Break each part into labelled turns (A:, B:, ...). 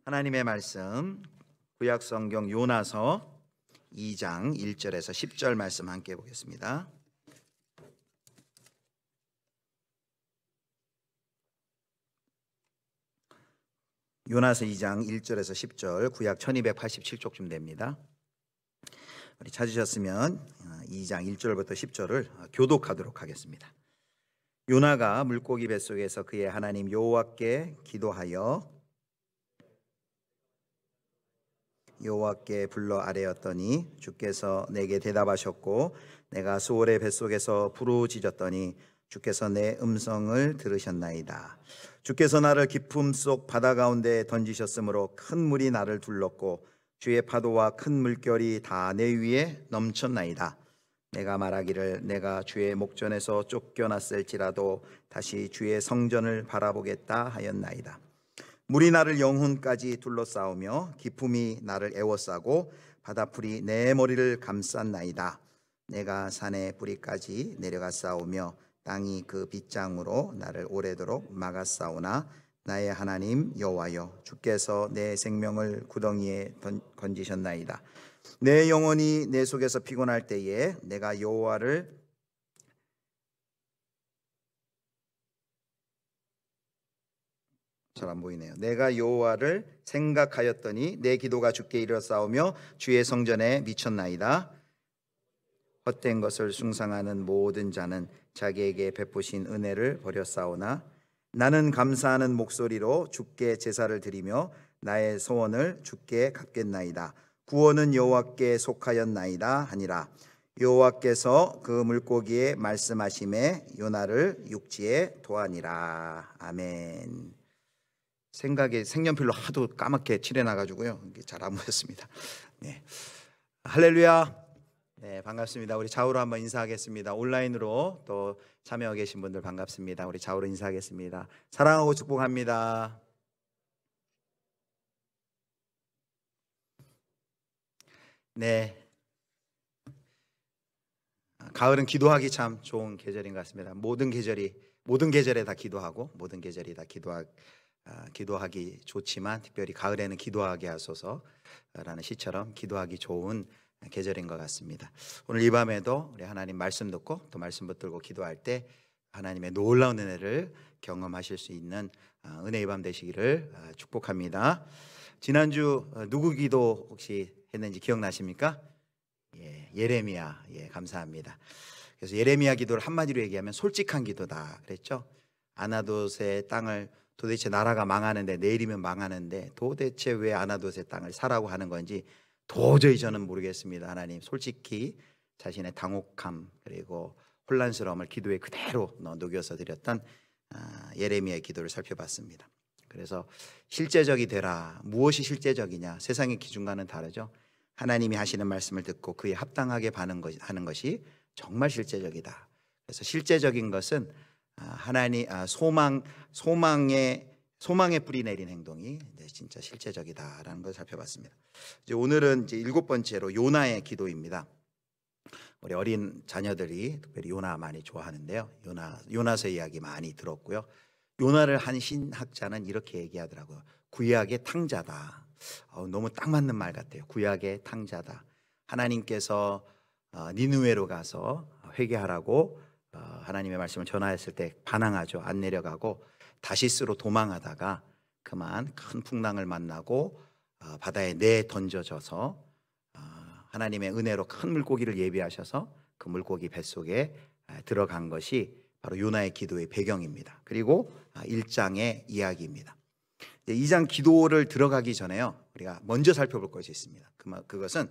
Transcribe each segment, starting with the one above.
A: 하나님의 말씀 구약 성경 요나서 2장 1절에서 10절 말씀 함께 보겠습니다. 요나서 2장 1절에서 10절 구약 1287쪽쯤 됩니다. 우리 찾으셨으면 2장 1절부터 10절을 교독하도록 하겠습니다. 요나가 물고기 뱃속에서 그의 하나님 여호와께 기도하여 여호와께 불러 아뢰었더니 주께서 내게 대답하셨고 내가 수월의 뱃속에서 부르짖었더니 주께서 내 음성을 들으셨나이다. 주께서 나를 깊음 속 바다 가운데 던지셨으므로 큰 물이 나를 둘렀고 주의 파도와 큰 물결이 다 내 위에 넘쳤나이다. 내가 말하기를 내가 주의 목전에서 쫓겨났을지라도 다시 주의 성전을 바라보겠다 하였나이다. 물이 나를 영혼까지 둘러싸우며 깊음이 나를 에워싸고 바다풀이 내 머리를 감쌌나이다. 내가 산의 뿌리까지 내려가 싸우며 땅이 그 빗장으로 나를 오래도록 막았사오나 나의 하나님 여호와여 주께서 내 생명을 구덩이에 건지셨나이다. 내 영혼이 내 속에서 피곤할 때에 내가 여호와를 잘 안 보이네요. 내가 여호와를 생각하였더니 내 기도가 주께 이르렀사오며 주의 성전에 미쳤나이다. 헛된 것을 숭상하는 모든 자는 자기에게 베푸신 은혜를 버렸사오나 나는 감사하는 목소리로 주께 제사를 드리며 나의 소원을 주께 갚겠나이다. 구원은 여호와께 속하였나이다 하니라. 여호와께서 그 물고기에 말씀하심에 요나를 육지에 도하니라. 아멘. 생각에 색연필로 하도 까맣게 칠해놔가지고요 잘 안 보였습니다. 네. 할렐루야. 네, 반갑습니다. 우리 좌우로 한번 인사하겠습니다. 온라인으로 또 참여하고 계신 분들 반갑습니다. 우리 좌우로 인사하겠습니다. 사랑하고 축복합니다. 네, 가을은 기도하기 참 좋은 계절인 것 같습니다. 모든 계절에 다 기도하고 모든 계절이 다 기도하기 좋지만 특별히 가을에는 기도하게 하소서라는 시처럼 기도하기 좋은 계절인 것 같습니다. 오늘 이 밤에도 우리 하나님 말씀 듣고 또 말씀 붙들고 기도할 때 하나님의 놀라운 은혜를 경험하실 수 있는 은혜의 밤 되시기를 축복합니다. 지난주 누구 기도 혹시 했는지 기억나십니까? 예레미야. 감사합니다. 그래서 예레미야 기도를 한마디로 얘기하면 솔직한 기도다 그랬죠. 아나돗의 땅을 도대체 나라가 망하는데 내일이면 망하는데 도대체 왜 아나돗의 땅을 사라고 하는 건지 도저히 저는 모르겠습니다. 하나님 솔직히 자신의 당혹함 그리고 혼란스러움을 기도에 그대로 녹여서 드렸던 예레미야의 기도를 살펴봤습니다. 그래서 실제적이 되라. 무엇이 실제적이냐? 세상의 기준과는 다르죠. 하나님이 하시는 말씀을 듣고 그에 합당하게 하는 것이 정말 실제적이다. 그래서 실제적인 것은 하나님 소망의 뿌리 내린 행동이 진짜 실제적이다라는 걸 살펴봤습니다. 이제 오늘은 이제 7번째로 요나의 기도입니다. 우리 어린 자녀들이 특별히 요나 많이 좋아하는데요. 요나서 이야기 많이 들었고요. 요나를 한 신학자는 이렇게 얘기하더라고요. 구약의 탕자다. 너무 딱 맞는 말 같아요. 구약의 탕자다. 하나님께서 니느웨로 가서 회개하라고 하나님의 말씀을 전하였을 때 반항하죠. 안 내려가고 다시스로 도망하다가 그만 큰 풍랑을 만나고 바다에 내던져져서 하나님의 은혜로 큰 물고기를 예비하셔서 그 물고기 뱃속에 들어간 것이 바로 요나의 기도의 배경입니다. 그리고 1장의 이야기입니다. 2장 기도를 들어가기 전에요 우리가 먼저 살펴볼 것이 있습니다. 그것은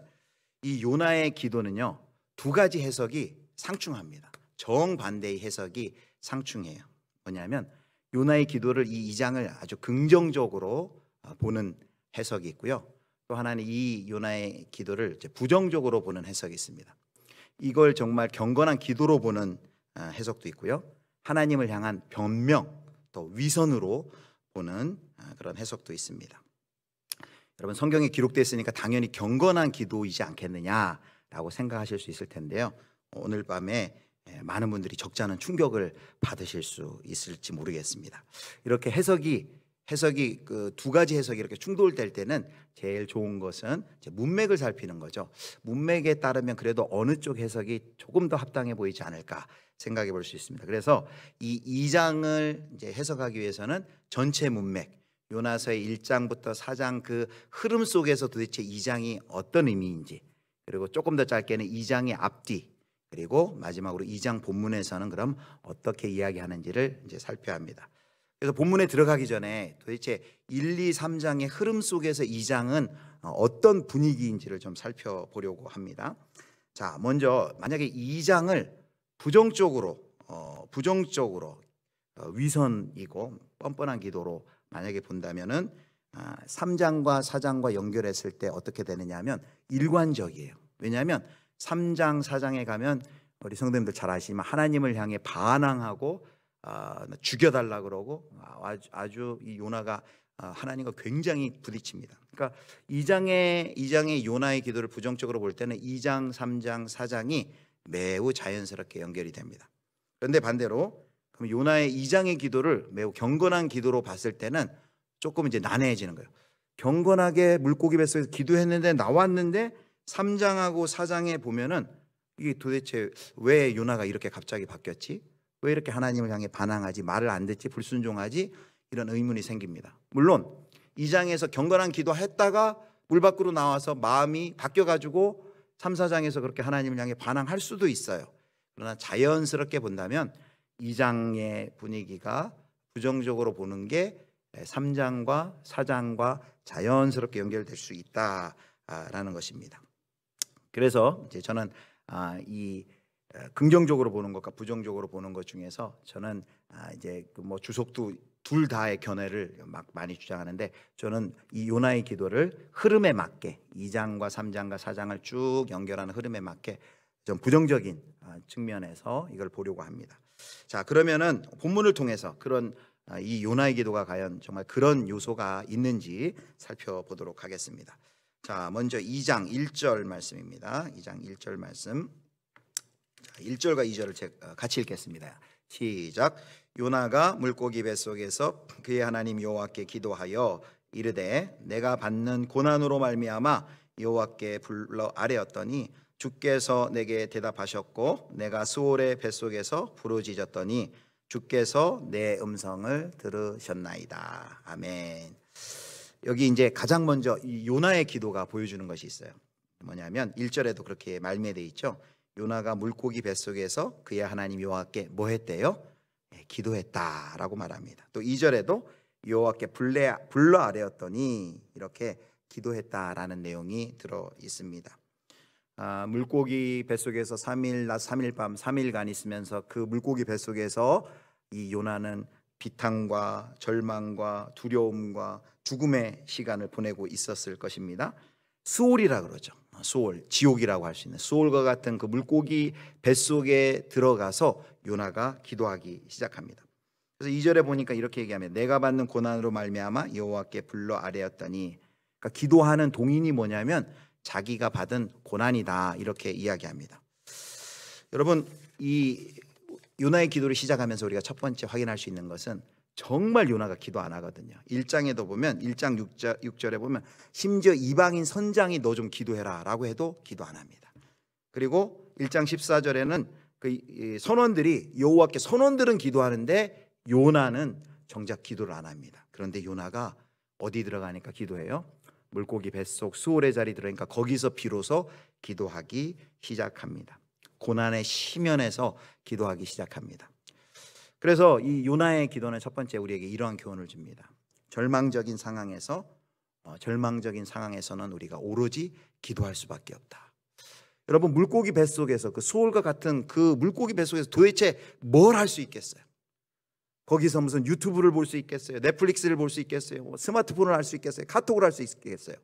A: 이 요나의 기도는요 두 가지 해석이 상충합니다. 정반대의 해석이 상충해요. 뭐냐면 요나의 기도를 이 2장을 아주 긍정적으로 보는 해석이 있고요. 또 하나는 이 요나의 기도를 부정적으로 보는 해석이 있습니다. 이걸 정말 경건한 기도로 보는 해석도 있고요. 하나님을 향한 변명 또 위선으로 보는 그런 해석도 있습니다. 여러분 성경에 기록되어 있으니까 당연히 경건한 기도이지 않겠느냐라고 생각하실 수 있을 텐데요. 오늘 밤에 많은 분들이 적잖은 충격을 받으실 수 있을지 모르겠습니다. 이렇게 해석이 해석이 그 두 가지 해석이 이렇게 충돌될 때는 제일 좋은 것은 이제 문맥을 살피는 거죠. 문맥에 따르면 그래도 어느 쪽 해석이 조금 더 합당해 보이지 않을까 생각해 볼 수 있습니다. 그래서 이 2장을 이제 해석하기 위해서는 전체 문맥, 요나서의 1장부터 4장 그 흐름 속에서 도대체 2장이 어떤 의미인지, 그리고 조금 더 짧게는 2장의 앞뒤, 그리고 마지막으로 2장 본문에서는 그럼 어떻게 이야기하는지를 이제 살펴야 합니다. 그래서 본문에 들어가기 전에 도대체 1, 2, 3장의 흐름 속에서 2장은 어떤 분위기인지를 좀 살펴보려고 합니다. 자, 먼저 만약에 2장을 부정적으로 위선이고 뻔뻔한 기도로 만약에 본다면은 3장과 4장과 연결했을 때 어떻게 되느냐 하면 일관적이에요. 왜냐하면 3장, 4장에 가면 우리 성도님들 잘 아시지만 하나님을 향해 반항하고 죽여달라 그러고 아주 이 요나가 하나님과 굉장히 부딪힙니다. 그러니까 2장의 요나의 기도를 부정적으로 볼 때는 2장, 3장, 4장이 매우 자연스럽게 연결이 됩니다. 그런데 반대로 그럼 요나의 2장의 기도를 매우 경건한 기도로 봤을 때는 조금 이제 난해해지는 거예요. 경건하게 물고기 뱃속에서 기도했는데 나왔는데 3장하고 4장에 보면은 이게 도대체 왜 요나가 이렇게 갑자기 바뀌었지? 왜 이렇게 하나님을 향해 반항하지? 말을 안 듣지? 불순종하지? 이런 의문이 생깁니다. 물론 2장에서 경건한 기도했다가 물 밖으로 나와서 마음이 바뀌어가지고 3, 4장에서 그렇게 하나님을 향해 반항할 수도 있어요. 그러나 자연스럽게 본다면 2장의 분위기가 부정적으로 보는 게 3장과 4장과 자연스럽게 연결될 수 있다라는 것입니다. 그래서 이제 저는 이 긍정적으로 보는 것과 부정적으로 보는 것 중에서 저는 이제 뭐 주석도 둘 다의 견해를 막 많이 주장하는데 저는 이 요나의 기도를 흐름에 맞게 2장과 3장과 4장을 쭉 연결하는 흐름에 맞게 좀 부정적인 측면에서 이걸 보려고 합니다. 자, 그러면은 본문을 통해서 그런 이 요나의 기도가 과연 정말 그런 요소가 있는지 살펴보도록 하겠습니다. 자, 먼저 2장 1절 말씀입니다. 2장 1절 말씀. 1절과 2절을 제가 같이 읽겠습니다. 시작. 요나가 물고기 뱃속에서 그의 하나님 여호와께 기도하여 이르되 내가 받는 고난으로 말미암아 여호와께 불러 아뢰었더니 주께서 내게 대답하셨고 내가 수올의 뱃속에서 부르짖었더니 주께서 내 음성을 들으셨나이다. 아멘. 여기 이제 가장 먼저 이 요나의 기도가 보여주는 것이 있어요. 뭐냐면 1절에도 그렇게 말미에 있죠. 요나가 물고기 뱃속에서 그의 하나님 여호와께 뭐 했대요? 기도했다라고 말합니다. 또 2절에도 여호와께 불러 아뢰었더니 이렇게 기도했다라는 내용이 들어 있습니다. 물고기 뱃속에서 3일 낮 3일 밤 3일간 있으면서 그 물고기 뱃속에서 이 요나는 비탄과 절망과 두려움과 죽음의 시간을 보내고 있었을 것입니다. 수올이라 그러죠. 수올, 지옥이라고 할 수 있는 수올과 같은 그 물고기 뱃속에 들어가서 요나가 기도하기 시작합니다. 그래서 2절에 보니까 이렇게 얘기하면 내가 받는 고난으로 말미암아 여호와께 불러 아뢰었더니, 그러니까 기도하는 동인이 뭐냐면 자기가 받은 고난이다 이렇게 이야기합니다. 여러분, 이 요나의 기도를 시작하면서 우리가 첫 번째 확인할 수 있는 것은 정말 요나가 기도 안 하거든요. 1장에도 보면 1장 6절에 보면 심지어 이방인 선장이 너 좀 기도해라 라고 해도 기도 안 합니다. 그리고 1장 14절에는 그 선원들이 여호와께 선원들은 기도하는데 요나는 정작 기도를 안 합니다. 그런데 요나가 어디 들어가니까 기도해요? 물고기 뱃속 수올의 자리 들어가니까 거기서 비로소 기도하기 시작합니다. 고난의 심연에서 기도하기 시작합니다. 그래서 이 요나의 기도는 첫 번째 우리에게 이러한 교훈을 줍니다. 절망적인 상황에서는 우리가 오로지 기도할 수밖에 없다. 여러분, 물고기 뱃속에서 그 수올과 같은 그 물고기 뱃속에서 도대체 뭘 할 수 있겠어요? 거기서 무슨 유튜브를 볼 수 있겠어요? 넷플릭스를 볼 수 있겠어요? 스마트폰을 할 수 있겠어요? 카톡을 할 수 있겠어요?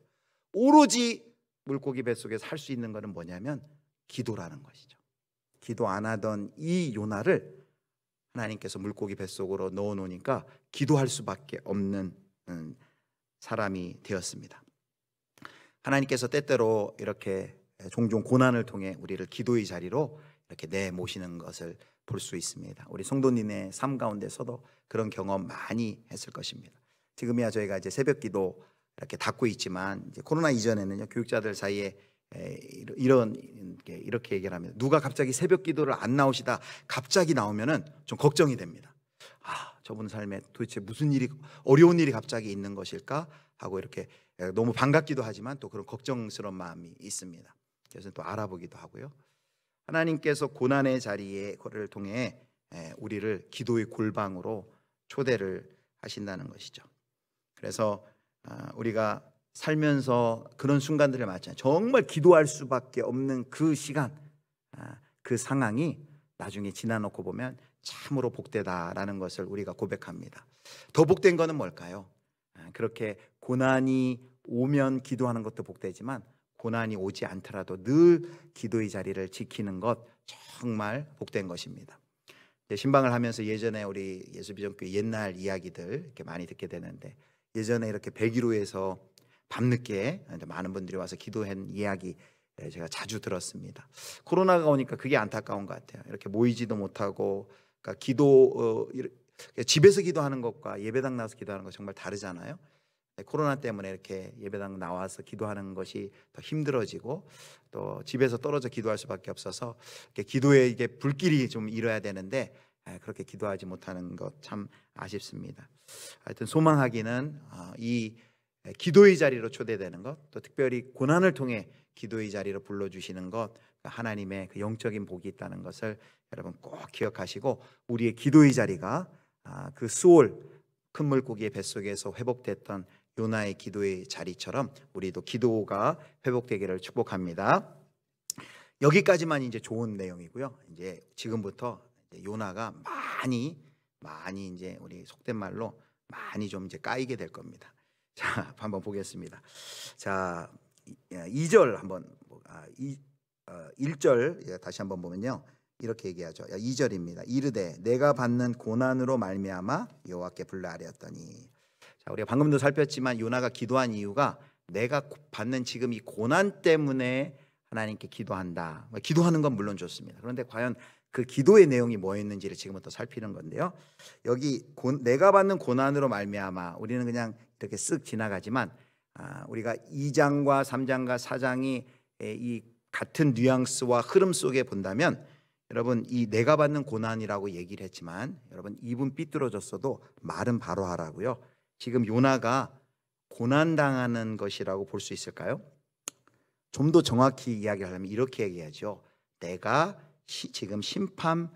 A: 오로지 물고기 뱃속에서 할 수 있는 것은 뭐냐면 기도라는 것이죠. 기도 안 하던 이 요나를 하나님께서 물고기 뱃속으로 넣어놓으니까 기도할 수밖에 없는 사람이 되었습니다. 하나님께서 때때로 이렇게 종종 고난을 통해 우리를 기도의 자리로 이렇게 내모시는 것을 볼 수 있습니다. 우리 성도님의 삶 가운데서도 그런 경험 많이 했을 것입니다. 지금이야 저희가 이제 새벽기도 이렇게 닫고 있지만 이제 코로나 이전에는요, 교육자들 사이에 이렇게 얘기를 합니다. 누가 갑자기 새벽기도를 안 나오시다 갑자기 나오면은 좀 걱정이 됩니다. 저분 삶에 도대체 무슨 일이, 어려운 일이 갑자기 있는 것일까 하고 이렇게 너무 반갑기도 하지만 또 그런 걱정스러운 마음이 있습니다. 그래서 또 알아보기도 하고요. 하나님께서 고난의 자리에 그를 통해 우리를 기도의 골방으로 초대를 하신다는 것이죠. 그래서 우리가 살면서 그런 순간들을 맞잖아요. 정말 기도할 수밖에 없는 그 시간, 그 상황이 나중에 지나놓고 보면 참으로 복되다라는 것을 우리가 고백합니다. 더 복된 거는 뭘까요? 그렇게 고난이 오면 기도하는 것도 복되지만 고난이 오지 않더라도 늘 기도의 자리를 지키는 것 정말 복된 것입니다. 신방을 하면서 예전에 우리 예수비전교회 옛날 이야기들 이렇게 많이 듣게 되는데, 예전에 이렇게 101호에서 밤늦게 많은 분들이 와서 기도한 이야기 제가 자주 들었습니다. 코로나가 오니까 그게 안타까운 것 같아요. 이렇게 모이지도 못하고, 그러니까 집에서 기도하는 것과 예배당 나와서 기도하는 것 정말 다르잖아요. 코로나 때문에 이렇게 예배당 나와서 기도하는 것이 더 힘들어지고, 또 집에서 떨어져 기도할 수밖에 없어서 기도에 이게 불길이 좀 일어야 되는데 그렇게 기도하지 못하는 것 참 아쉽습니다. 하여튼 소망하기는 이 기도의 자리로 초대되는 것, 또 특별히 고난을 통해 기도의 자리로 불러주시는 것, 하나님의 그 영적인 복이 있다는 것을 여러분 꼭 기억하시고, 우리의 기도의 자리가 그 수올 큰 물고기의 뱃속에서 회복됐던 요나의 기도의 자리처럼 우리도 기도가 회복되기를 축복합니다. 여기까지만 이제 좋은 내용이고요. 이제 지금부터 요나가 많이 이제 우리 속된 말로 많이 좀 이제 까이게 될 겁니다. 자, 한번 보겠습니다. 자, 2절 한번 1절 다시 한번 보면요, 이렇게 얘기하죠. 2절입니다. 이르되 내가 받는 고난으로 말미암아 여호와께 불러아뢰었더니. 자, 우리가 방금도 살폈지만 요나가 기도한 이유가 내가 받는 지금 이 고난 때문에 하나님께 기도한다. 기도하는 건 물론 좋습니다. 그런데 과연 그 기도의 내용이 뭐였는지를 지금부터 살피는 건데요. 여기 내가 받는 고난으로 말미암아, 우리는 그냥 이렇게 쓱 지나가지만 우리가 2장과 3장과 4장이 이 같은 뉘앙스와 흐름 속에 본다면, 여러분 이 내가 받는 고난이라고 얘기를 했지만 여러분 입은 삐뚤어졌어도 말은 바로 하라고요. 지금 요나가 고난당하는 것이라고 볼 수 있을까요? 좀 더 정확히 이야기하려면 이렇게 얘기하죠. 내가 지금 심판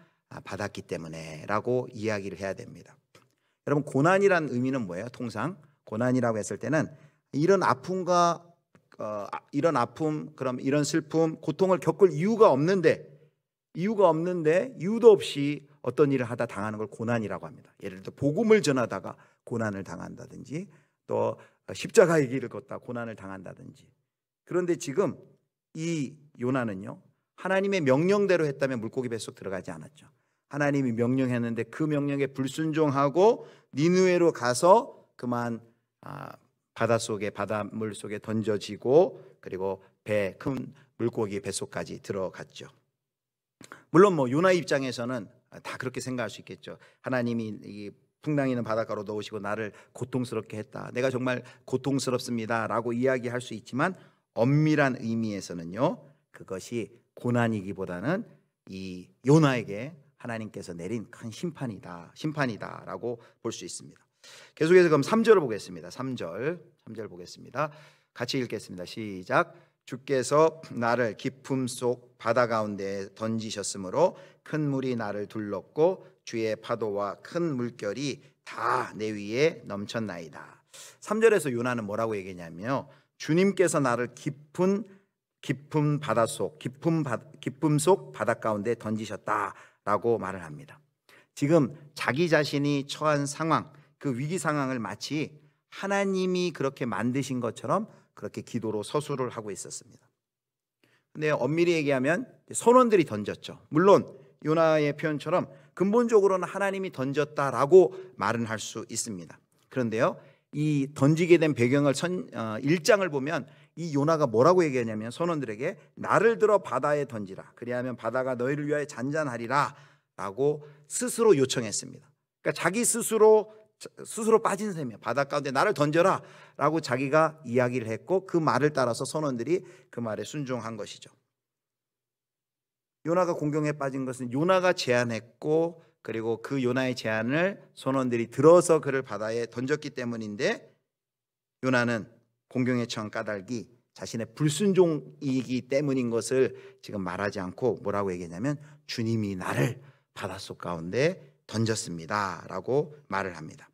A: 받았기 때문에 라고 이야기를 해야 됩니다. 여러분 고난이란 의미는 뭐예요? 통상 고난이라고 했을 때는 이런 아픔과 이런 아픔, 그럼 이런 슬픔, 고통을 겪을 이유도 없이 어떤 일을 하다 당하는 걸 고난이라고 합니다. 예를 들어 복음을 전하다가 고난을 당한다든지, 또 십자가의 길을 걷다 고난을 당한다든지. 그런데 지금 이 요나는요, 하나님의 명령대로 했다면 물고기 뱃속 들어가지 않았죠. 하나님이 명령했는데 그 명령에 불순종하고 니느웨로 가서 그만 바닷물 속에 던져지고, 그리고 큰 물고기 뱃속까지 들어갔죠. 물론 뭐 요나 입장에서는 다 그렇게 생각할 수 있겠죠. 하나님이 이 풍랑이는 바닷가로 넣으시고 나를 고통스럽게 했다, 내가 정말 고통스럽습니다 라고 이야기할 수 있지만, 엄밀한 의미에서는요, 그것이 고난이기보다는 이 요나에게 하나님께서 내린 큰 심판이다 라고 볼 수 있습니다. 계속해서 그럼 3절을 보겠습니다. 3절 보겠습니다. 같이 읽겠습니다. 시작. 주께서 나를 깊음 속 바다 가운데에 던지셨으므로 큰 물이 나를 둘렀고 주의 파도와 큰 물결이 다 내 위에 넘쳤나이다. 3절에서 요나는 뭐라고 얘기했냐면요, 주님께서 나를 깊음 속 바다 가운데 던지셨다라고 말을 합니다. 지금 자기 자신이 처한 상황, 그 위기 상황을 마치 하나님이 그렇게 만드신 것처럼 그렇게 기도로 서술을 하고 있었습니다. 근데 엄밀히 얘기하면 선원들이 던졌죠. 물론 요나의 표현처럼 근본적으로는 하나님이 던졌다라고 말은 할 수 있습니다. 그런데요, 이 던지게 된 배경을 1장을 보면 이 요나가 뭐라고 얘기하냐면, 선원들에게 나를 들어 바다에 던지라, 그리하면 바다가 너희를 위하여 잔잔하리라 라고 스스로 요청했습니다. 그러니까 자기 스스로 스스로 빠진 셈이에요. 바다 가운데 나를 던져라 라고 자기가 이야기를 했고 그 말을 따라서 선원들이 그 말에 순종한 것이죠. 요나가 공경에 빠진 것은 요나가 제안했고 그리고 그 요나의 제안을 선원들이 들어서 그를 바다에 던졌기 때문인데, 요나는 공경에 처한 까닭이 자신의 불순종이기 때문인 것을 지금 말하지 않고 뭐라고 얘기했냐면 주님이 나를 바닷속 가운데 던졌습니다 라고 말을 합니다.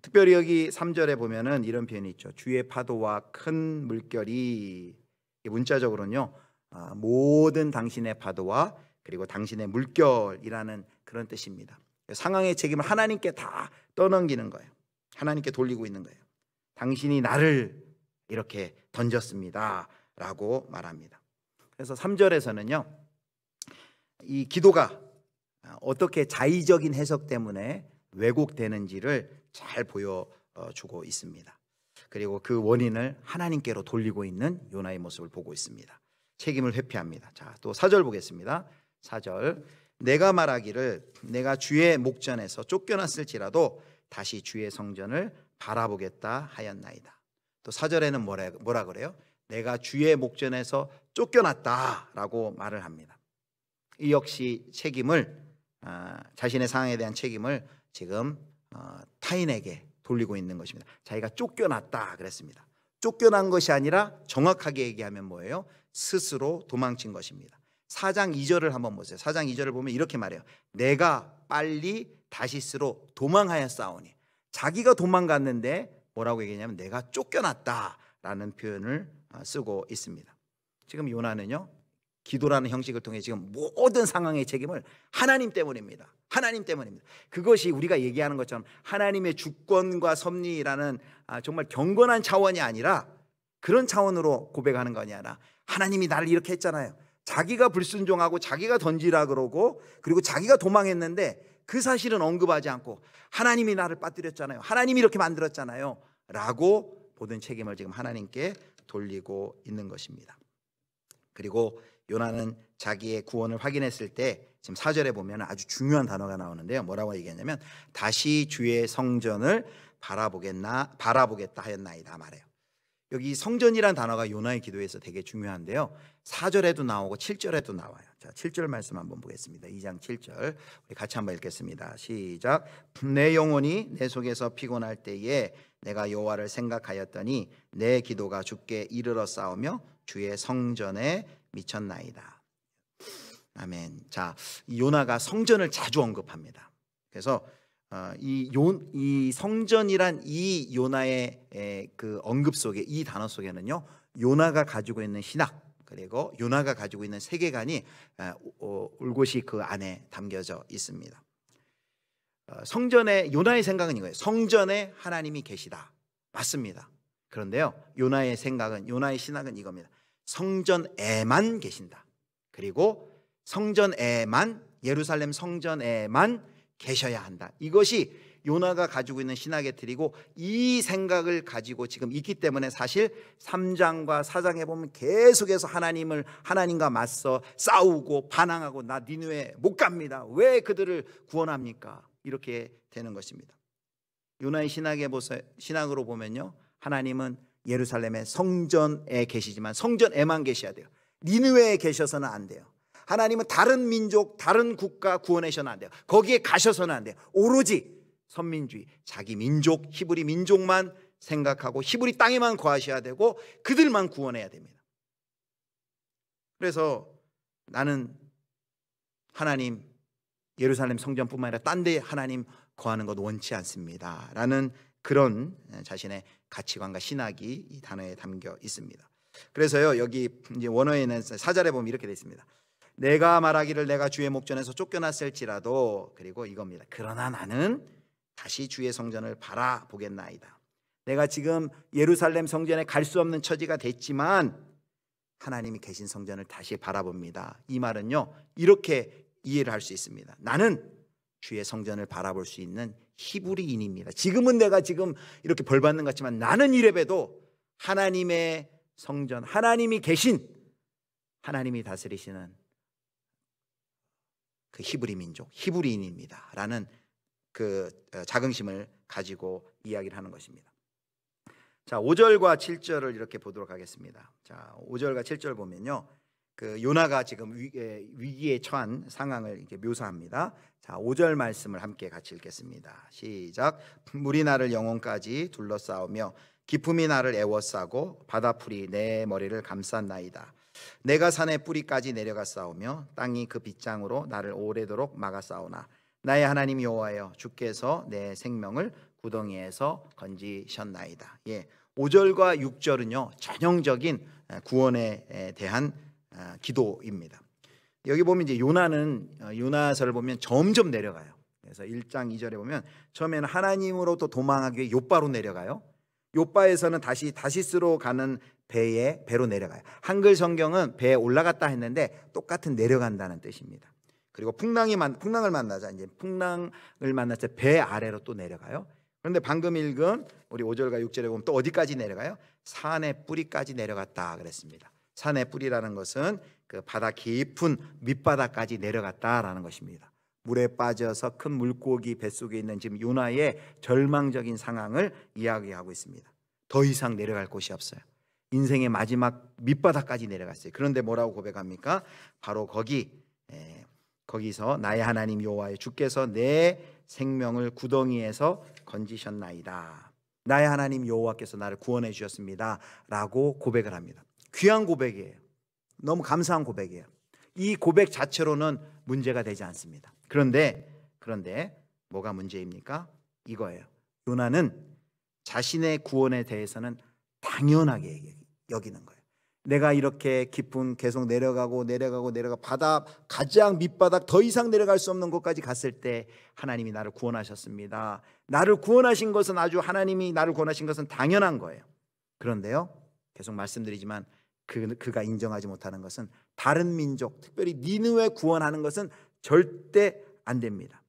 A: 특별히 여기 3절에 보면은 이런 표현이 있죠. 주의 파도와 큰 물결이, 문자적으로는요 모든 당신의 파도와 그리고 당신의 물결이라는 그런 뜻입니다. 상황의 책임을 하나님께 다 떠넘기는 거예요. 하나님께 돌리고 있는 거예요. 당신이 나를 이렇게 던졌습니다 라고 말합니다. 그래서 3절에서는요 이 기도가 어떻게 자의적인 해석 때문에 왜곡되는지를 잘 보여주고 있습니다. 그리고 그 원인을 하나님께로 돌리고 있는 요나의 모습을 보고 있습니다. 책임을 회피합니다. 자, 또 4절 보겠습니다. 4절, 내가 말하기를 내가 주의 목전에서 쫓겨났을지라도 다시 주의 성전을 바라보겠다 하였나이다. 또 4절에는 뭐라 그래요? 내가 주의 목전에서 쫓겨났다라고 말을 합니다. 이 역시 책임을 자신의 상황에 대한 책임을 지금 타인에게 돌리고 있는 것입니다. 자기가 쫓겨났다 그랬습니다. 쫓겨난 것이 아니라 정확하게 얘기하면 뭐예요? 스스로 도망친 것입니다. 4장 2절을 한번 보세요. 4장 2절을 보면 이렇게 말해요. 내가 빨리 다시스로 도망하였사오니. 자기가 도망갔는데 뭐라고 얘기하냐면 내가 쫓겨났다라는 표현을 쓰고 있습니다. 지금 요나는요 기도라는 형식을 통해 지금 모든 상황의 책임을 하나님 때문입니다. 하나님 때문입니다. 그것이 우리가 얘기하는 것처럼 하나님의 주권과 섭리라는 정말 경건한 차원이 아니라 그런 차원으로 고백하는 것이 아니라 하나님이 나를 이렇게 했잖아요. 자기가 불순종하고 자기가 던지라 그러고 그리고 자기가 도망했는데 그 사실은 언급하지 않고 하나님이 나를 빠뜨렸잖아요. 하나님이 이렇게 만들었잖아요 라고 모든 책임을 지금 하나님께 돌리고 있는 것입니다. 그리고 요나는 자기의 구원을 확인했을 때 지금 4절에 보면 아주 중요한 단어가 나오는데요. 뭐라고 얘기했냐면 다시 주의 성전을 바라보겠다 하였나이다 말해요. 여기 성전이란 단어가 요나의 기도에서 되게 중요한데요. 4절에도 나오고 7절에도 나와요. 자, 7절 말씀 한번 보겠습니다. 2장 7절 우리 같이 한번 읽겠습니다. 시작. 내 영혼이 내 속에서 피곤할 때에 내가 여호와를 생각하였더니 내 기도가 주께 이르러 싸우며 주의 성전에 미쳤나이다. 아멘. 자, 요나가 성전을 자주 언급합니다. 그래서 이 성전이란 이 요나의 그 언급 속에 이 단어 속에는요 요나가 가지고 있는 신학 그리고 요나가 가지고 있는 세계관이 올곧이 그 안에 담겨져 있습니다. 성전에 요나의 생각은 이거예요. 성전에 하나님이 계시다. 맞습니다. 그런데요 요나의 생각은 요나의 신학은 이겁니다. 성전에만 계신다. 그리고 성전에만 예루살렘 성전에만 계셔야 한다. 이것이 요나가 가지고 있는 신학의 틀이고 이 생각을 가지고 지금 있기 때문에 사실 3장과 4장에 보면 계속해서 하나님과 맞서 싸우고 반항하고 나 니느웨 못 갑니다. 왜 그들을 구원합니까? 이렇게 되는 것입니다. 요나의 신학으로 보면요 하나님은 예루살렘의 성전에 계시지만 성전에만 계셔야 돼요. 니느웨에 계셔서는 안 돼요. 하나님은 다른 민족, 다른 국가 구원하셔는 안 돼요. 거기에 가셔서는 안 돼요. 오로지 선민주의, 자기 민족, 히브리 민족만 생각하고 히브리 땅에만 거하셔야 되고 그들만 구원해야 됩니다. 그래서 나는 하나님 예루살렘 성전뿐만 아니라 딴 데 하나님 거하는 것 원치 않습니다 라는 그런 자신의 가치관과 신학이 이 단어에 담겨 있습니다. 그래서요 여기 이제 원어에는 4절에 보면 이렇게 되어 있습니다. 내가 말하기를 내가 주의 목전에서 쫓겨났을지라도 그리고 이겁니다. 그러나 나는 다시 주의 성전을 바라보겠나이다. 내가 지금 예루살렘 성전에 갈 수 없는 처지가 됐지만 하나님이 계신 성전을 다시 바라봅니다. 이 말은요 이렇게 이해를 할 수 있습니다. 나는 주의 성전을 바라볼 수 있는 히브리인입니다. 지금은 내가 지금 이렇게 벌 받는 것 같지만 나는 이래봬도 하나님의 성전, 하나님이 계신 하나님이 다스리시는 그 히브리 민족, 히브리인입니다 라는 그 자긍심을 가지고 이야기를 하는 것입니다. 자, 5절과 7절을 이렇게 보도록 하겠습니다. 자, 5절과 7절 보면요, 그 요나가 지금 위기에 처한 상황을 이렇게 묘사합니다. 자, 5절 말씀을 함께 같이 읽겠습니다. 시작. 물이 나를 영혼까지 둘러싸우며 기품이 나를 애워싸고 바다풀이 내 머리를 감쌌나이다. 내가 산의 뿌리까지 내려갔사오며 땅이 그 빗장으로 나를 오래도록 막았사오나 나의 하나님 여호와여, 주께서 내 생명을 구덩이에서 건지셨나이다. 5절과 6절은요 전형적인 구원에 대한 기도입니다. 여기 보면 이제 요나는 요나서를 보면 점점 내려가요. 그래서 1장 2절에 보면 처음에는 하나님으로부터 도망하기 위해 욥바로 내려가요. 욥바에서는 다시 다시스로 가는 배로 내려가요. 한글 성경은 배에 올라갔다 했는데 똑같은 내려간다는 뜻입니다. 그리고 풍랑을 만나자 이제 풍랑을 만났을 때 배 아래로 또 내려가요. 그런데 방금 읽은 우리 5절과 6절에 보면 또 어디까지 내려가요? 산의 뿌리까지 내려갔다 그랬습니다. 산의 뿌리라는 것은 그 바다 깊은 밑바닥까지 내려갔다라는 것입니다. 물에 빠져서 큰 물고기 뱃속에 있는 지금 요나의 절망적인 상황을 이야기하고 있습니다. 더 이상 내려갈 곳이 없어요. 인생의 마지막 밑바닥까지 내려갔어요. 그런데 뭐라고 고백합니까? 바로 거기서 나의 하나님 여호와여, 주께서 내 생명을 구덩이에서 건지셨나이다. 나의 하나님 여호와께서 나를 구원해 주셨습니다 라고 고백을 합니다. 귀한 고백이에요. 너무 감사한 고백이에요. 이 고백 자체로는 문제가 되지 않습니다. 그런데 뭐가 문제입니까? 이거예요. 요나는 자신의 구원에 대해서는 당연하게 여기는 거예요. 내가 이렇게 깊은 계속 내려가고 바다 가장 밑바닥 더 이상 내려갈 수 없는 곳까지 갔을 때 하나님이 나를 구원하셨습니다. 나를 구원하신 것은 하나님이 나를 구원하신 것은 당연한 거예요. 그런데요, 계속 말씀드리지만 그가 인정하지 못하는 것은 다른 민족, 특별히 니느웨 구원하는 것은 절대 안 됩니다.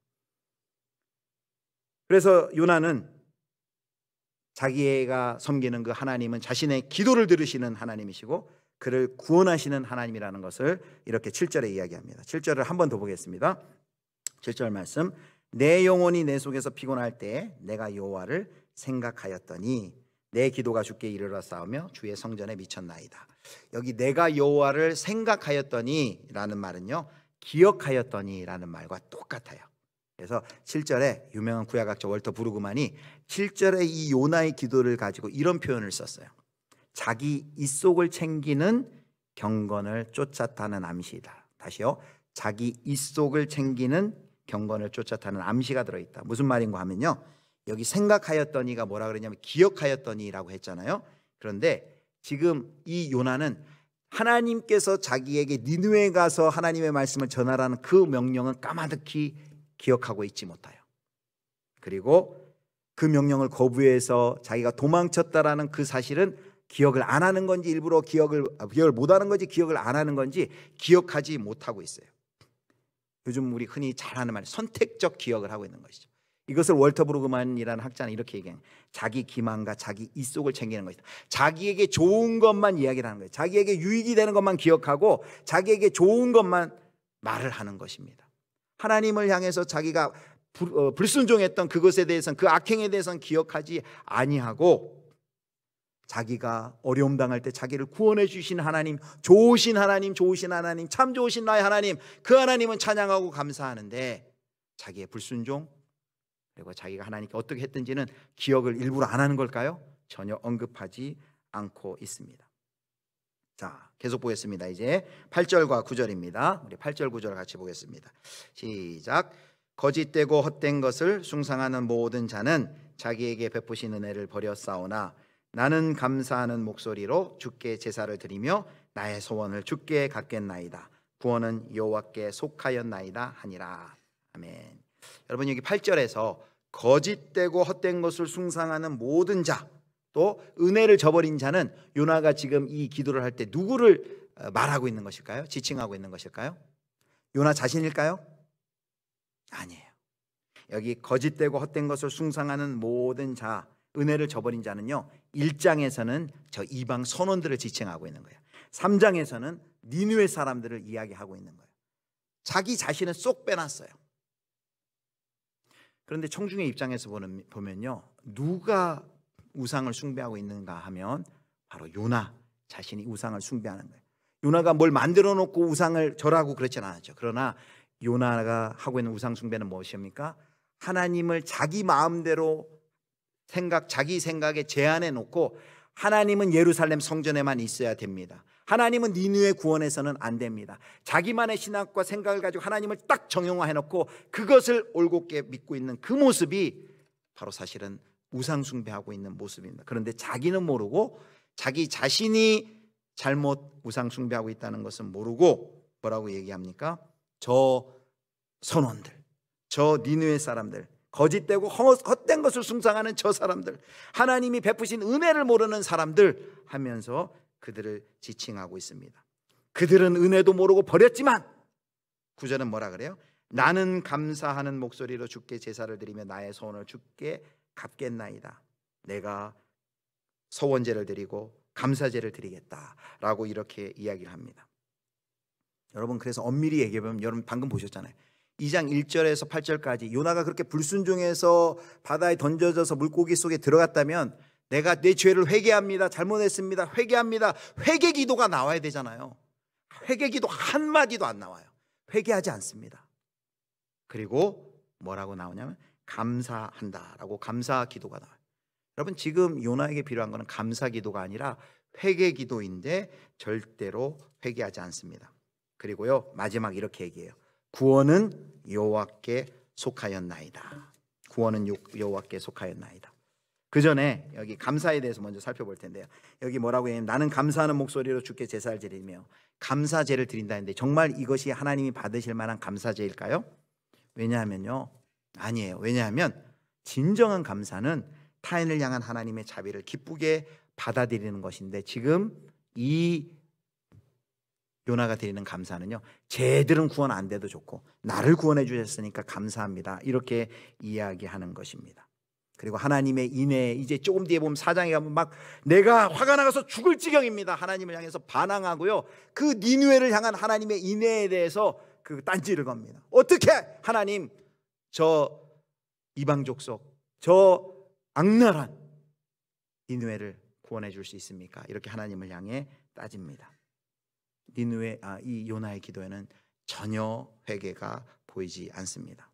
A: 그래서 요나는 자기가 섬기는 그 하나님은 자신의 기도를 들으시는 하나님이시고 그를 구원하시는 하나님이라는 것을 이렇게 7절에 이야기합니다. 7절을 한 번 더 보겠습니다. 7절 말씀. 내 영혼이 내 속에서 피곤할 때 내가 여호와를 생각하였더니 내 기도가 주께 이르러 싸우며 주의 성전에 미쳤나이다. 여기 내가 여호와를 생각하였더니 라는 말은요, 기억하였더니 라는 말과 똑같아요. 그래서 7절에 유명한 구약학자 월터 브루그만이 7절에 이 요나의 기도를 가지고 이런 표현을 썼어요. 자기 입속을 챙기는 경건을 쫓아타는 암시이다. 다시요. 자기 입속을 챙기는 경건을 쫓아타는 암시가 들어있다. 무슨 말인가 하면요, 여기 생각하였더니가 뭐라 그러냐면 기억하였더니라고 했잖아요. 그런데 지금 이 요나는 하나님께서 자기에게 니느웨에 가서 하나님의 말씀을 전하라는 그 명령은 까마득히 기억하고 있지 못해요. 그리고 그 명령을 거부해서 자기가 도망쳤다라는 그 사실은 기억을 안 하는 건지, 일부러 기억을 못하는 건지, 기억을 안 하는 건지 기억하지 못하고 있어요. 요즘 우리 흔히 잘 하는 말, 선택적 기억을 하고 있는 것이죠. 이것을 월터 브루그만이라는 학자는 이렇게 얘기해요. 자기 기만과 자기 입속을 챙기는 것이다. 자기에게 좋은 것만 이야기를 하는 거예요. 자기에게 유익이 되는 것만 기억하고 자기에게 좋은 것만 말을 하는 것입니다. 하나님을 향해서 자기가 불순종했던 그것에 대해서는, 그 악행에 대해서는 기억하지 아니하고 자기가 어려움 당할 때 자기를 구원해 주신 하나님, 좋으신 하나님, 참 좋으신 나의 하나님, 그 하나님은 찬양하고 감사하는데 자기의 불순종, 그리고 자기가 하나님께 어떻게 했든지는 기억을 일부러 안 하는 걸까요? 전혀 언급하지 않고 있습니다. 자, 계속 보겠습니다. 이제 8절과 9절입니다. 우리 8절 9절 같이 보겠습니다. 시작. 거짓되고 헛된 것을 숭상하는 모든 자는 자기에게 베푸신 은혜를 버렸사오나 나는 감사하는 목소리로 주께 제사를 드리며 나의 소원을 주께 갚겠나이다. 구원은 여호와께 속하였나이다 하니라. 아멘. 여러분, 여기 8절에서 거짓되고 헛된 것을 숭상하는 모든 자, 또 은혜를 저버린 자는 요나가 지금 이 기도를 할 때 누구를 말하고 있는 것일까요? 지칭하고 있는 것일까요? 요나 자신일까요? 아니에요. 여기 거짓되고 헛된 것을 숭상하는 모든 자, 은혜를 저버린 자는요, 1장에서는 저 이방 선원들을 지칭하고 있는 거예요. 3장에서는 니느웨 사람들을 이야기하고 있는 거예요. 자기 자신을 쏙 빼놨어요. 그런데 청중의 입장에서 보면요, 누가 우상을 숭배하고 있는가 하면 바로 요나 자신이 우상을 숭배하는 거예요. 요나가 뭘 만들어 놓고 우상을 절하고 그렇진 않았죠. 그러나 요나가 하고 있는 우상 숭배는 무엇입니까? 하나님을 자기 마음대로 자기 생각에 제한해 놓고 하나님은 예루살렘 성전에만 있어야 됩니다. 하나님은 니느웨 구원에서는 안 됩니다. 자기만의 신학과 생각을 가지고 하나님을 딱 정형화해 놓고 그것을 올곧게 믿고 있는 그 모습이 바로 사실은 우상 숭배하고 있는 모습입니다. 그런데 자기는 모르고, 자기 자신이 잘못 우상 숭배하고 있다는 것은 모르고 뭐라고 얘기합니까? 저 선원들, 저 니느웨 사람들, 거짓되고 헛된 것을 숭상하는 저 사람들, 하나님이 베푸신 은혜를 모르는 사람들 하면서 그들을 지칭하고 있습니다. 그들은 은혜도 모르고 버렸지만 9절은 뭐라 그래요? 나는 감사하는 목소리로 주께 제사를 드리며 나의 소원을 주께 갚겠나이다. 내가 서원제를 드리고 감사제를 드리겠다라고 이렇게 이야기를 합니다. 여러분, 그래서 엄밀히 얘기해보면 여러분 방금 보셨잖아요. 2장 1절에서 8절까지 요나가 그렇게 불순종해서 바다에 던져져서 물고기 속에 들어갔다면 내가 내 죄를 회개합니다, 잘못했습니다, 회개합니다, 회개 기도가 나와야 되잖아요. 회개 기도 한마디도 안 나와요. 회개하지 않습니다. 그리고 뭐라고 나오냐면 감사한다라고 감사 기도가 나와요. 여러분, 지금 요나에게 필요한 것은 감사 기도가 아니라 회개 기도인데 절대로 회개하지 않습니다. 그리고요, 마지막 이렇게 얘기해요. 구원은 여호와께 속하였나이다. 구원은 여호와께 속하였나이다. 그 전에 여기 감사에 대해서 먼저 살펴볼 텐데요. 여기 뭐라고 해요? 나는 감사하는 목소리로 주께 제사를 드리며 감사제를 드린다는데 정말 이것이 하나님이 받으실 만한 감사제일까요? 왜냐하면요, 아니에요. 왜냐하면 진정한 감사는 타인을 향한 하나님의 자비를 기쁘게 받아들이는 것인데, 지금 이 요나가 드리는 감사는요, 쟤들은 구원 안 돼도 좋고 나를 구원해 주셨으니까 감사합니다, 이렇게 이야기하는 것입니다. 그리고 하나님의 인애, 이제 조금 뒤에 보면 4장에 가면 막 내가 화가 나가서 죽을 지경입니다, 하나님을 향해서 반항하고요, 그 니느웨를 향한 하나님의 인애에 대해서 그 딴지를 겁니다. 어떻게 하나님 저 이방 족속, 저 악랄한 니느웨를 구원해 줄 수 있습니까? 이렇게 하나님을 향해 따집니다. 이 요나의 기도에는 전혀 회개가 보이지 않습니다.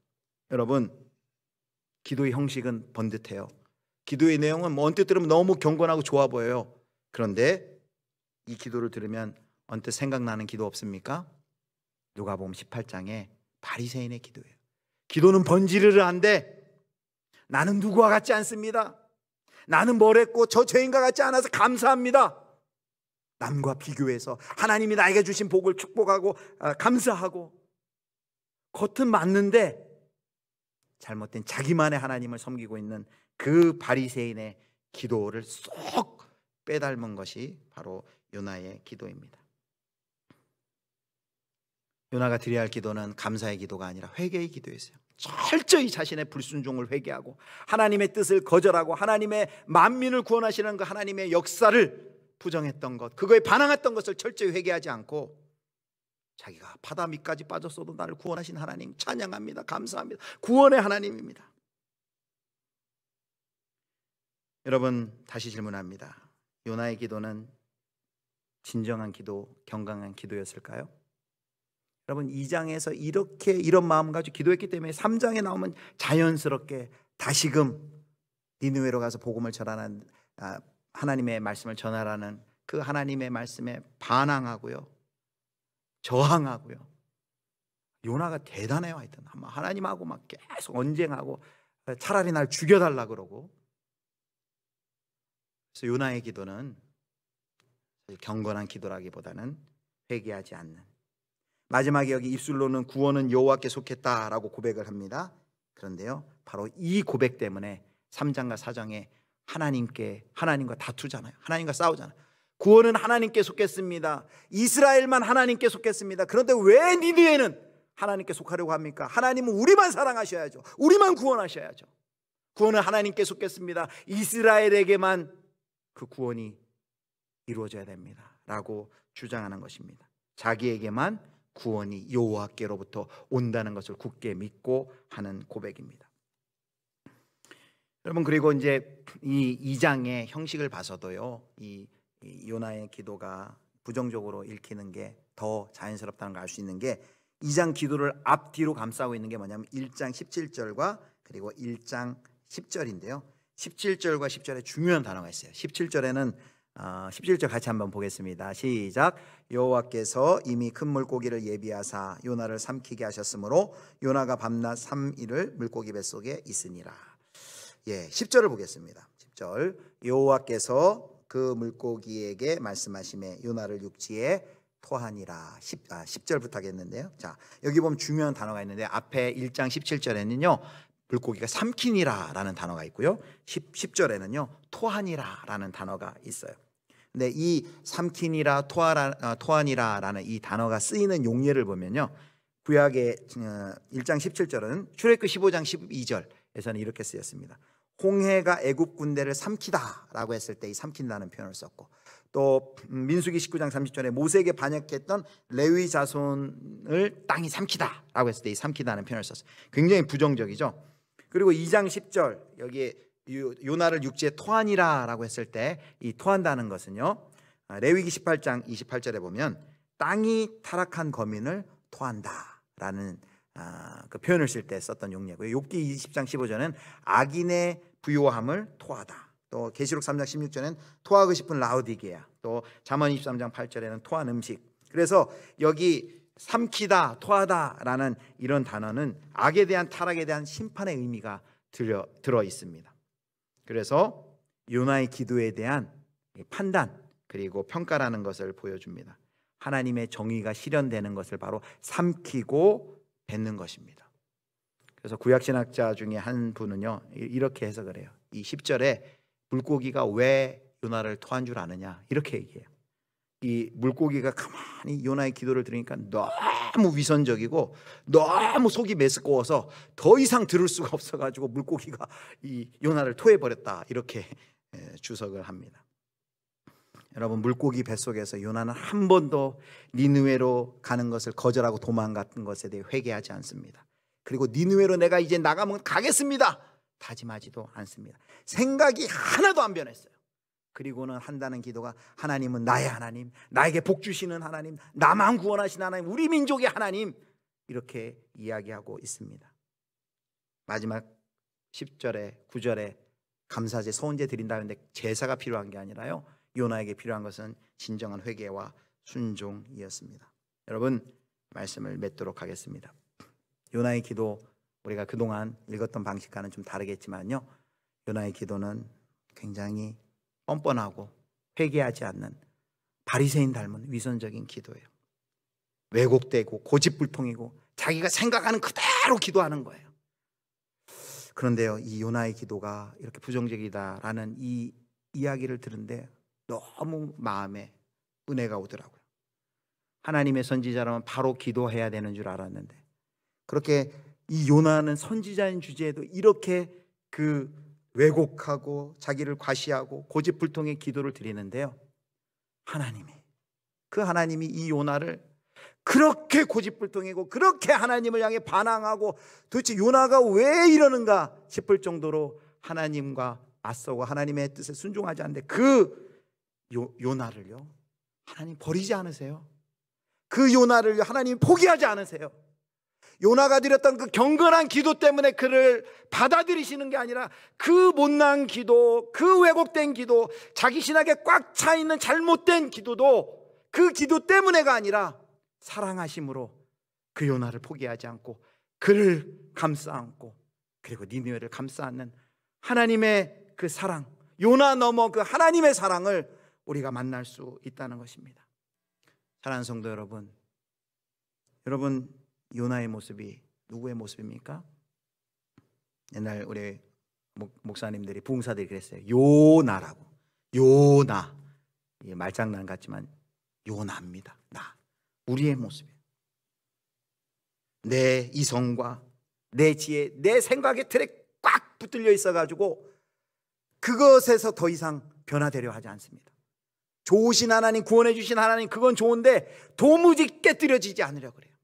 A: 여러분, 기도의 형식은 번듯해요. 기도의 내용은 뭐 언뜻 들으면 너무 경건하고 좋아 보여요. 그런데 이 기도를 들으면 언뜻 생각나는 기도 없습니까? 누가복음 18장에 바리새인의 기도예요. 기도는 번지르르한데 나는 누구와 같지 않습니다. 나는 뭘 했고 저 죄인과 같지 않아서 감사합니다. 남과 비교해서 하나님이 나에게 주신 복을 축복하고 감사하고, 겉은 맞는데 잘못된 자기만의 하나님을 섬기고 있는 그 바리새인의 기도를 쏙 빼닮은 것이 바로 요나의 기도입니다. 요나가 드려야 할 기도는 감사의 기도가 아니라 회개의 기도였어요. 철저히 자신의 불순종을 회개하고 하나님의 뜻을 거절하고 하나님의 만민을 구원하시는 그 하나님의 역사를 부정했던 것, 그거에 반항했던 것을 철저히 회개하지 않고 자기가 바다 밑까지 빠졌어도 나를 구원하신 하나님 찬양합니다, 감사합니다, 구원의 하나님입니다. 여러분, 다시 질문합니다. 요나의 기도는 진정한 기도, 경건한 기도였을까요? 여러분, 2장에서 이런 마음 가지고 기도했기 때문에 3장에 나오면 자연스럽게 다시금 니느웨로 가서 복음을 전하는, 하나님의 말씀을 전하라는 그 하나님의 말씀에 반항하고요, 저항하고요. 요나가 대단해요. 하여튼 하나님하고 막 계속 언쟁하고 차라리 날 죽여달라 그러고. 그래서 요나의 기도는 경건한 기도라기보다는 회개하지 않는, 마지막에 여기 입술로는 구원은 여호와께 속했다라고 고백을 합니다. 그런데요, 바로 이 고백 때문에 3장과 4장에 하나님과 다투잖아요. 하나님과 싸우잖아요. 구원은 하나님께 속했습니다. 이스라엘만 하나님께 속했습니다. 그런데 왜 니느웨는 하나님께 속하려고 합니까? 하나님은 우리만 사랑하셔야죠. 우리만 구원하셔야죠. 구원은 하나님께 속했습니다. 이스라엘에게만 그 구원이 이루어져야 됩니다 라고 주장하는 것입니다. 자기에게만 구원이 여호와께로부터 온다는 것을 굳게 믿고 하는 고백입니다. 여러분, 그리고 이제 이 2장의 형식을 봐서도요, 이 요나의 기도가 부정적으로 읽히는 게 더 자연스럽다는 걸 알 수 있는 게 2장 기도를 앞뒤로 감싸고 있는 게 뭐냐면 1장 17절과 그리고 1장 10절인데요. 17절과 10절에 중요한 단어가 있어요. 17절에는 17절 같이 한번 보겠습니다. 시작. 여호와께서 이미 큰 물고기를 예비하사 요나를 삼키게 하셨으므로 요나가 밤낮 3일을 물고기 뱃속에 있으니라. 10절을 보겠습니다. 10절. 여호와께서 그 물고기에게 말씀하시매 요나를 육지에 토하니라. 10절부터 하겠는데요. 자, 여기 보면 중요한 단어가 있는데 앞에 1장 17절에는요 물고기가 삼키니라 라는 단어가 있고요, 10절에는요 토하니라 라는 단어가 있어요. 근데 이 삼키니라 토하니라 라는 이 단어가 쓰이는 용례를 보면요, 구약의 1장 17절은 출애굽기 15장 12절에서는 이렇게 쓰였습니다. 홍해가 애굽 군대를 삼키다 라고 했을 때 이 삼킨다는 표현을 썼고, 또 민수기 19장 30절에 모세에게 반역했던 레위 자손을 땅이 삼키다 라고 했을 때 이 삼키다는 표현을 썼어요. 굉장히 부정적이죠. 그리고 2장 10절 여기에 요나를 육지에 토하니라 라고 했을 때 이 토한다는 것은요, 레위기 18장 28절에 보면 땅이 타락한 거민을 토한다 라는 그 표현을 쓸 때 썼던 용례고요. 욥기 20장 15절은 악인의 부요함을 토하다. 또 계시록 3장 16절에는 토하고 싶은 라오디게아, 또 잠언 23장 8절에는 토한 음식. 그래서 여기 삼키다, 토하다 라는 이런 단어는 악에 대한 타락에 대한 심판의 의미가 들어 있습니다. 그래서 요나의 기도에 대한 판단 그리고 평가라는 것을 보여줍니다. 하나님의 정의가 실현되는 것을 바로 삼키고 뱉는 것입니다. 그래서 구약신학자 중에 한 분은요 이렇게 해석을 해요. 이 10절에 물고기가 왜 요나를 토한 줄 아느냐 이렇게 얘기해요. 이 물고기가 가만히 요나의 기도를 들으니까 너무 위선적이고 너무 속이 메스꺼워서 더 이상 들을 수가 없어가지고 물고기가 이 요나를 토해버렸다 이렇게 주석을 합니다. 여러분, 물고기 뱃속에서 요나는 한 번도 니느웨로 가는 것을 거절하고 도망갔던 것에 대해 회개하지 않습니다. 그리고 니느웨로 내가 이제 나가면 가겠습니다 다짐하지도 않습니다. 생각이 하나도 안 변했어요. 그리고는 한다는 기도가 하나님은 나의 하나님, 나에게 복 주시는 하나님, 나만 구원하신 하나님, 우리 민족의 하나님 이렇게 이야기하고 있습니다. 마지막 10절에 9절에 감사제 서원제 드린다는데 제사가 필요한 게 아니라요, 요나에게 필요한 것은 진정한 회개와 순종이었습니다. 여러분, 말씀을 맺도록 하겠습니다. 요나의 기도, 우리가 그동안 읽었던 방식과는 좀 다르겠지만요, 요나의 기도는 굉장히 뻔뻔하고 회개하지 않는 바리새인 닮은 위선적인 기도예요. 왜곡되고 고집불통이고 자기가 생각하는 그대로 기도하는 거예요. 그런데요, 이 요나의 기도가 이렇게 부정적이다라는 이 이야기를 들은데 너무 마음에 은혜가 오더라고요. 하나님의 선지자라면 바로 기도해야 되는 줄 알았는데, 그렇게 이 요나는 선지자인 주제에도 이렇게 그 왜곡하고 자기를 과시하고 고집불통의 기도를 드리는데요, 하나님이 이 요나를 그렇게 고집불통이고 그렇게 하나님을 향해 반항하고 도대체 요나가 왜 이러는가 싶을 정도로 하나님과 맞서고 하나님의 뜻에 순종하지 않는데 그 요나를요 하나님 버리지 않으세요. 그 요나를 하나님 포기하지 않으세요. 요나가 드렸던 그 경건한 기도 때문에 그를 받아들이시는 게 아니라 그 못난 기도, 그 왜곡된 기도, 자기 신학에 꽉 차 있는 잘못된 기도도 그 기도 때문에가 아니라 사랑하심으로 그 요나를 포기하지 않고 그를 감싸 안고 그리고 니느웨를 감싸 안는 하나님의 그 사랑, 요나 넘어 그 하나님의 사랑을 우리가 만날 수 있다는 것입니다. 사랑하는 성도 여러분, 요나의 모습이 누구의 모습입니까? 옛날 우리 목사님들이 부흥사들이 그랬어요. 요나라고. 요나. 말장난 같지만 요나입니다. 우리의 모습이에요. 내 이성과 내 지혜, 내 생각의 틀에 꽉 붙들려 있어가지고 그것에서 더 이상 변화되려 하지 않습니다. 좋으신 하나님, 구원해 주신 하나님, 그건 좋은데 도무지 깨뜨려지지 않으려고 그래요.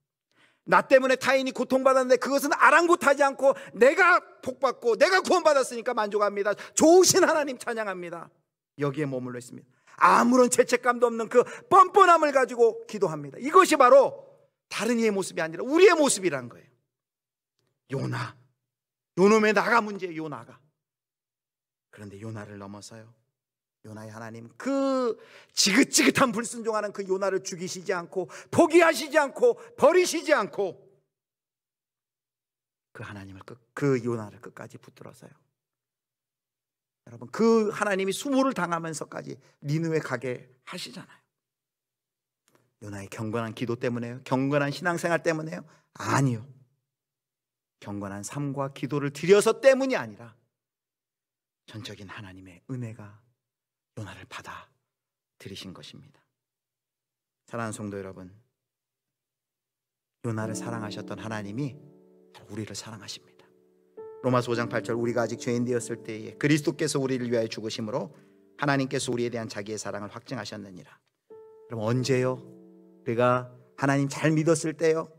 A: 나 때문에 타인이 고통받았는데 그것은 아랑곳하지 않고 내가 복받고 내가 구원받았으니까 만족합니다. 좋으신 하나님 찬양합니다. 여기에 머물러 있습니다. 아무런 죄책감도 없는 그 뻔뻔함을 가지고 기도합니다. 이것이 바로 다른 이의 모습이 아니라 우리의 모습이란 거예요. 요나, 요놈의 나가 문제예요. 요나가. 그런데 요나를 넘어서요, 요나의 하나님, 그 지긋지긋한 불순종하는 그 요나를 죽이시지 않고 포기하시지 않고 버리시지 않고 그 하나님을 그 요나를 끝까지 붙들어서요. 여러분, 그 하나님이 수모를 당하면서까지 니느웨 가게 하시잖아요. 요나의 경건한 기도 때문에요? 경건한 신앙생활 때문에요? 아니요. 경건한 삶과 기도를 드려서 때문이 아니라 전적인 하나님의 은혜가 요나를 받아 들이신 것입니다. 사랑하는 성도 여러분, 요나를 사랑하셨던 하나님이 우리를 사랑하십니다. 로마서 5장 8절, 우리가 아직 죄인 되었을 때에 그리스도께서 우리를 위하여 죽으심으로 하나님께서 우리에 대한 자기의 사랑을 확증하셨느니라. 그럼 언제요? 우리가 하나님 잘 믿었을 때요?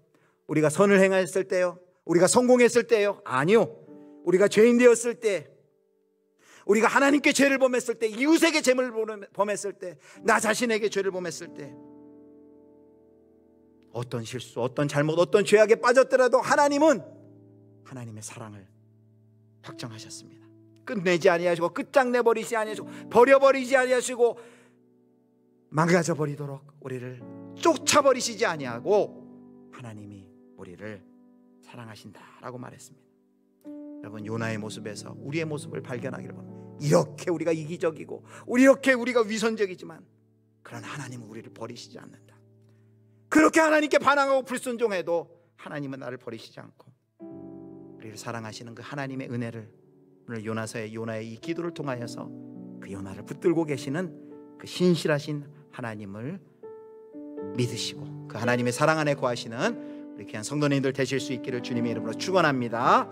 A: 우리가 선을 행했을 때요? 우리가 성공했을 때요? 아니요. 우리가 죄인 되었을 때, 우리가 하나님께 죄를 범했을 때, 이웃에게 죄를 범했을 때, 나 자신에게 죄를 범했을 때, 어떤 실수, 어떤 잘못, 어떤 죄악에 빠졌더라도 하나님은 하나님의 사랑을 확정하셨습니다. 끝내지 아니하시고 끝장내버리지 아니하시고 버려버리지 아니하시고 망가져버리도록 우리를 쫓아버리시지 아니하고 하나님이 우리를 사랑하신다라고 말했습니다. 여러분, 요나의 모습에서 우리의 모습을 발견하기를 바랍니다. 이렇게 우리가 이기적이고 이렇게 우리가 위선적이지만 그러나 하나님은 우리를 버리시지 않는다. 그렇게 하나님께 반항하고 불순종해도 하나님은 나를 버리시지 않고 우리를 사랑하시는 그 하나님의 은혜를 오늘 요나의 이 기도를 통하여서 그 요나를 붙들고 계시는 그 신실하신 하나님을 믿으시고 그 하나님의 사랑 안에 거하시는 우리 귀한 성도님들 되실 수 있기를 주님의 이름으로 축원합니다.